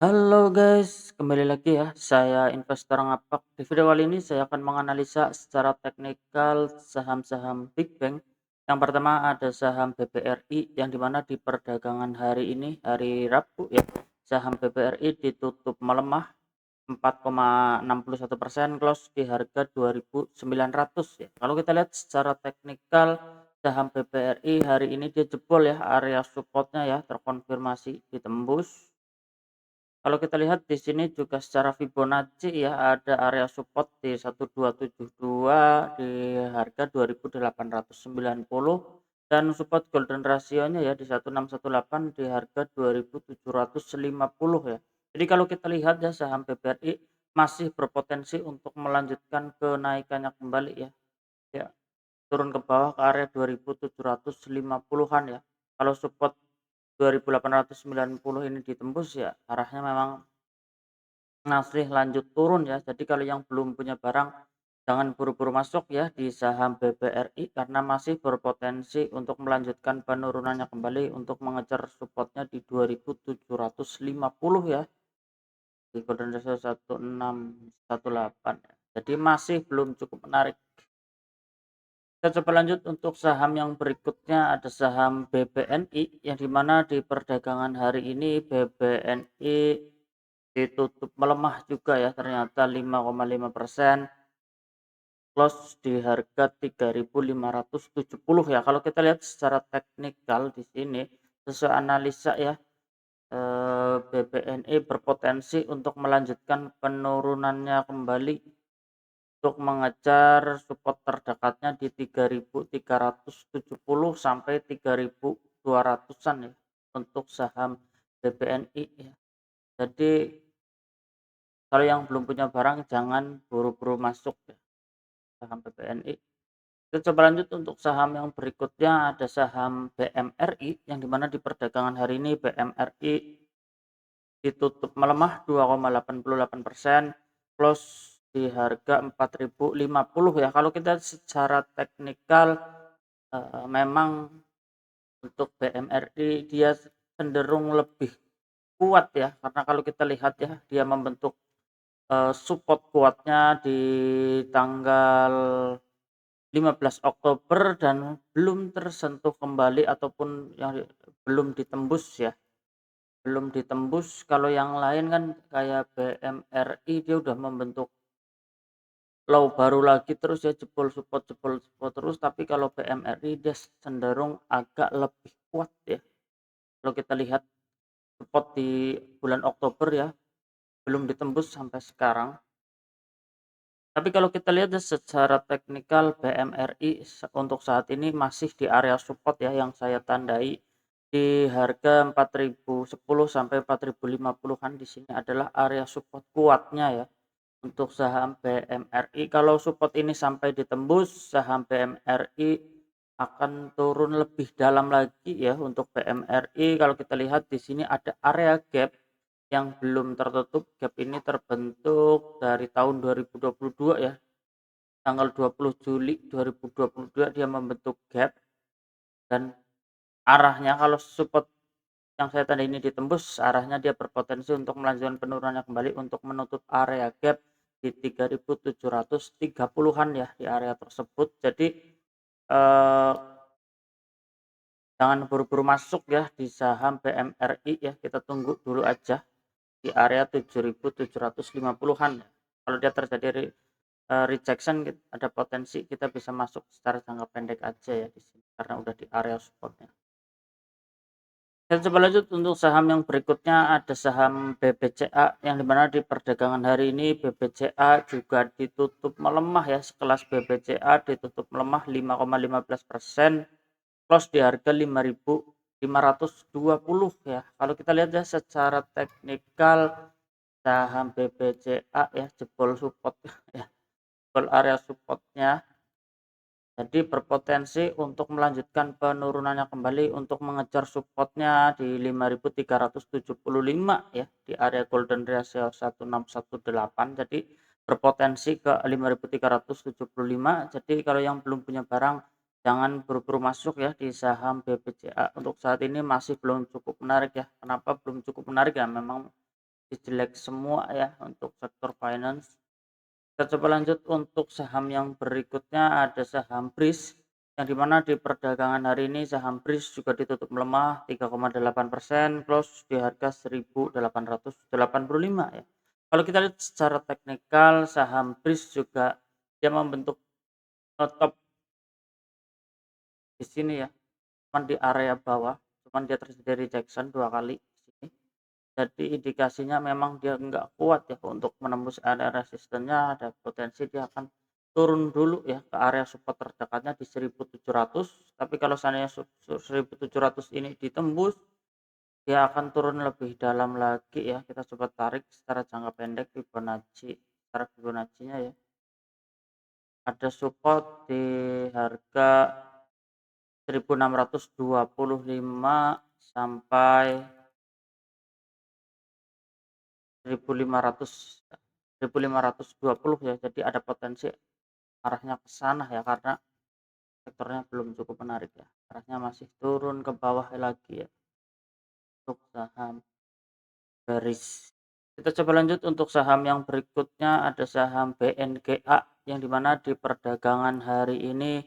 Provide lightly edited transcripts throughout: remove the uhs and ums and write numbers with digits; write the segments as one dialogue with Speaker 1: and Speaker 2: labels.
Speaker 1: Halo guys, kembali lagi ya. Saya investor ngapak. Di video kali ini saya akan menganalisa secara teknikal saham-saham Big Bank. Yang pertama ada saham BBRI yang dimana di perdagangan hari ini, hari Rabu ya, saham BBRI ditutup melemah 4,61%, close di harga 2.900 ya. Kalau kita lihat secara teknikal saham BBRI hari ini dia jebol ya, area supportnya ya terkonfirmasi ditembus. Kalau kita lihat di sini juga secara Fibonacci ya, ada area support di 1272 di harga 2.890 dan support golden rasionya ya di 1618 di harga 2.750 ya. Jadi kalau kita lihat ya saham BBRI masih berpotensi untuk melanjutkan kenaikannya kembali ya. Ya, turun ke bawah ke area 2.750-an ya. Kalau support 2.890 ini ditembus ya arahnya memang masih lanjut turun ya. Jadi kalau yang belum punya barang jangan buru-buru masuk ya di saham BBRI karena masih berpotensi untuk melanjutkan penurunannya kembali untuk mengejar supportnya di 2.750 ya di golden ratio 1618 ya. Jadi masih belum cukup menarik. Kita coba lanjut untuk saham yang berikutnya ada saham BBNI yang dimana di perdagangan hari ini BBNI ditutup melemah juga ya ternyata 5,5%, close di harga 3.570 ya. Kalau kita lihat secara teknikal di sini sesuai analisa ya, BBNI berpotensi untuk melanjutkan penurunannya kembali untuk mengejar support terdekatnya di 3.370 sampai 3.200-an ya untuk saham BBNI ya. Jadi kalau yang belum punya barang jangan buru-buru masuk ya saham BBNI. Kita coba lanjut untuk saham yang berikutnya ada saham BMRI yang dimana di perdagangan hari ini BMRI ditutup melemah 2,88%, close di harga 4.050 ya. Kalau kita secara teknikal memang untuk BMRI dia cenderung lebih kuat ya karena kalau kita lihat ya dia membentuk support kuatnya di tanggal 15 Oktober dan belum tersentuh kembali ataupun yang belum ditembus ya, belum ditembus. Kalau yang lain kan kayak BMRI dia udah membentuk low baru lagi terus ya jebol support terus, tapi kalau BMRI dia cenderung agak lebih kuat ya. Kalau kita lihat support di bulan Oktober ya, belum ditembus sampai sekarang. Tapi kalau kita lihat ya secara teknikal BMRI untuk saat ini masih di area support ya yang saya tandai di harga 4.010 sampai 4.050-an di sini adalah area support kuatnya ya untuk saham BMRI. Kalau support ini sampai ditembus, saham BMRI akan turun lebih dalam lagi ya untuk BMRI. Kalau kita lihat di sini ada area gap yang belum tertutup. Gap ini terbentuk dari tahun 2022 ya. Tanggal 20 Juli 2022 dia membentuk gap dan arahnya kalau support yang saya tanda ini ditembus, arahnya dia berpotensi untuk melanjutkan penurunannya kembali untuk menutup area gap di 3.730-an ya di area tersebut. Jadi eh, jangan buru-buru masuk ya di saham BMRI ya. Kita tunggu dulu aja di area 7.750-an ya. Kalau dia terjadi rejection ada potensi kita bisa masuk secara jangka pendek aja ya di sini karena udah di area supportnya. Kita coba lanjut untuk saham yang berikutnya ada saham BBCA yang dimana di perdagangan hari ini BBCA juga ditutup melemah ya, sekelas BBCA ditutup melemah 5,15%, close di harga 5.520 ya. Kalau kita lihat ya secara teknikal saham BBCA ya jebol support ya, jebol area supportnya. Jadi berpotensi untuk melanjutkan penurunannya kembali untuk mengejar supportnya di 5.375 ya di area golden ratio 1618. Jadi berpotensi ke 5.375. Jadi kalau yang belum punya barang jangan buru-buru masuk ya di saham BBCA. Untuk saat ini masih belum cukup menarik ya. Kenapa belum cukup menarik ya? Memang jelek semua ya untuk sektor finance. Kita coba lanjut untuk saham yang berikutnya, ada saham BRIS, yang dimana di perdagangan hari ini saham BRIS juga ditutup melemah 3,8%, close di harga 1.885 ya. Kalau kita lihat secara teknikal, saham BRIS juga dia membentuk top di sini ya, cuman di area bawah, cuman dia terjadi rejection 2 kali di sini. Jadi indikasinya memang dia nggak kuat ya untuk menembus area resistennya, ada potensi dia akan turun dulu ya ke area support terdekatnya di 1.700. Tapi kalau seandainya 1.700 ini ditembus, dia akan turun lebih dalam lagi ya. Kita coba tarik secara jangka pendek Fibonacci, secara Fibonacci-nya ya. Ada support di harga 1.625 sampai 1.520 ya. Jadi ada potensi arahnya ke sana ya, karena sektornya belum cukup menarik ya. Arahnya masih turun ke bawah lagi ya untuk saham garis. Kita coba lanjut untuk saham yang berikutnya, ada saham BNGA, yang dimana di perdagangan hari ini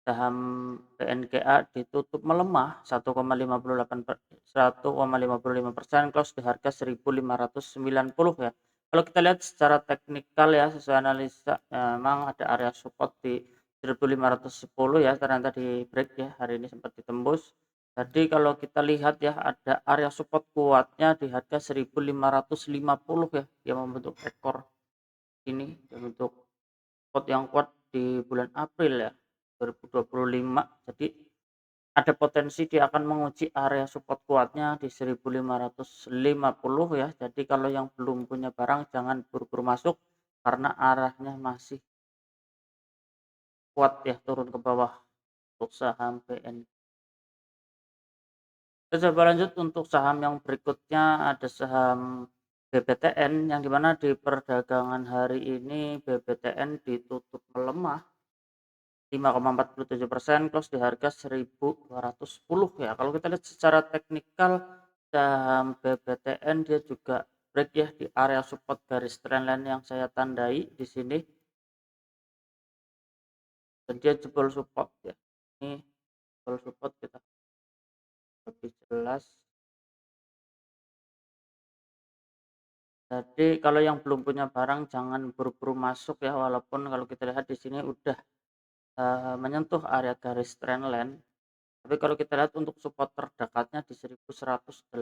Speaker 1: saham BNGA ditutup melemah 1,55%, close di harga 1.590 ya. Kalau kita lihat secara teknikal ya, sesuai analisa memang ada area support di 1.510 ya, ternyata di break ya, hari ini sempat ditembus. Jadi kalau kita lihat ya, ada area support kuatnya di harga 1.550 ya, yang membentuk rekor ini, membentuk support yang kuat di bulan April ya 2025. Jadi ada potensi dia akan menguji area support kuatnya di 1.550 ya. Jadi kalau yang belum punya barang jangan buru-buru masuk, karena arahnya masih kuat ya turun ke bawah untuk saham BN. Kita coba lanjut untuk saham yang berikutnya, ada saham BBTN, yang dimana di perdagangan hari ini BBTN ditutup melemah 5,47%, close di harga 1.210 ya. Kalau kita lihat secara teknikal, saham BBTN dia juga break ya di area support garis trendline yang saya tandai di sini, dan dia jebol support ya. Ini jebol support, kita lebih jelas. Jadi kalau yang belum punya barang jangan buru-buru masuk ya, walaupun kalau kita lihat di sini udah menyentuh area garis trendline. Tapi kalau kita lihat untuk support terdekatnya di 1.180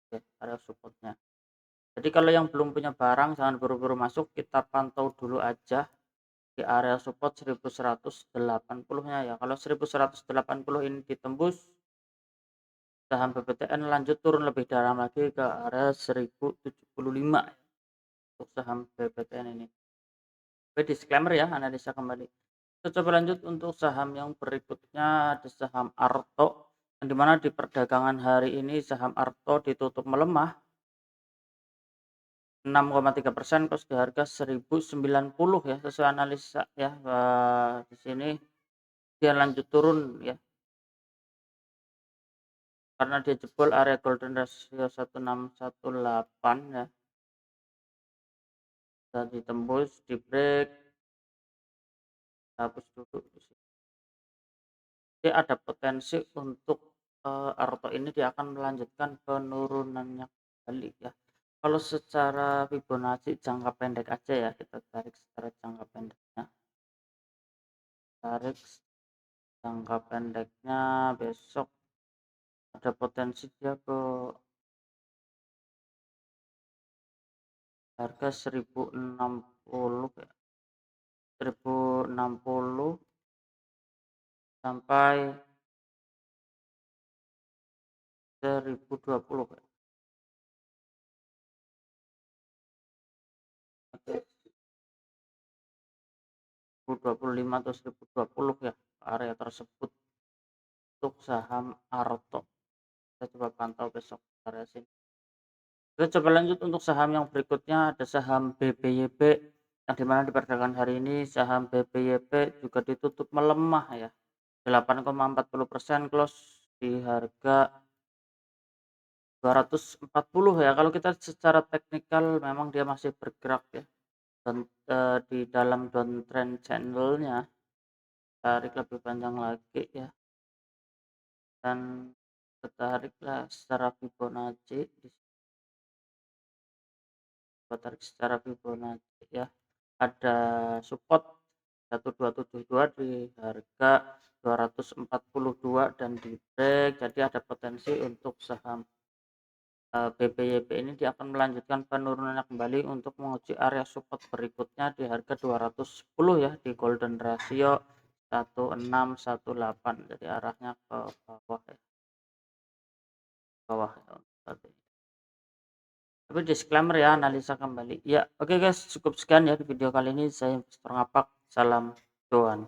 Speaker 1: ya, area supportnya. Jadi kalau yang belum punya barang jangan buru-buru masuk, kita pantau dulu aja di area support 1.180-nya ya. Kalau 1.180 ini ditembus, saham BBTN lanjut turun lebih dalam lagi ke area 1.075 ya, untuk saham BBTN ini. Oke, disclaimer ya, analisa kembali. Kita coba lanjut untuk saham yang berikutnya, ada saham Arto, yang dimana di perdagangan hari ini saham Arto ditutup melemah 6,3%, close di harga 1.090 ya, sesuai analisa ya. Di sini dia lanjut turun ya, karena dia jebol area golden ratio 1618 ya, sudah ditembus di break, hapus dulu di sini. Jadi ada potensi untuk Arto ini dia akan melanjutkan penurunannya kembali ya. Kalau secara Fibonacci jangka pendek aja ya, kita tarik secara jangka pendeknya. Tarik jangka pendeknya besok ada potensi dia ke harga 1.060 ya. 1.060 sampai 1.020 ya. Oke, 1.025 atau 1.020 ya area tersebut untuk saham Arto. Kita coba pantau besok area sini. Kita coba lanjut untuk saham yang berikutnya, ada saham BBYP, yang dimana di perdagangan hari ini saham BBYP juga ditutup melemah ya 8,40%, close di harga 240 ya, kalau kita secara teknikal memang dia masih bergerak ya, dan, di dalam downtrend channel-nya, tarik lebih panjang lagi ya, dan kita tariklah secara Fibonacci, kita tarik secara Fibonacci ya, ada support 1272 di harga 242 dan di break, jadi ada potensi untuk saham BPYP ini dia akan melanjutkan penurunannya kembali untuk menguji area support berikutnya di harga 210 ya, di golden ratio 1618, jadi arahnya ke bawah ya, bawah ya untuk saat ini. Tapi disclaimer ya, analisa kembali ya. Oke guys, cukup sekian ya di video kali ini. Saya Investor Ngapak, salam cuan.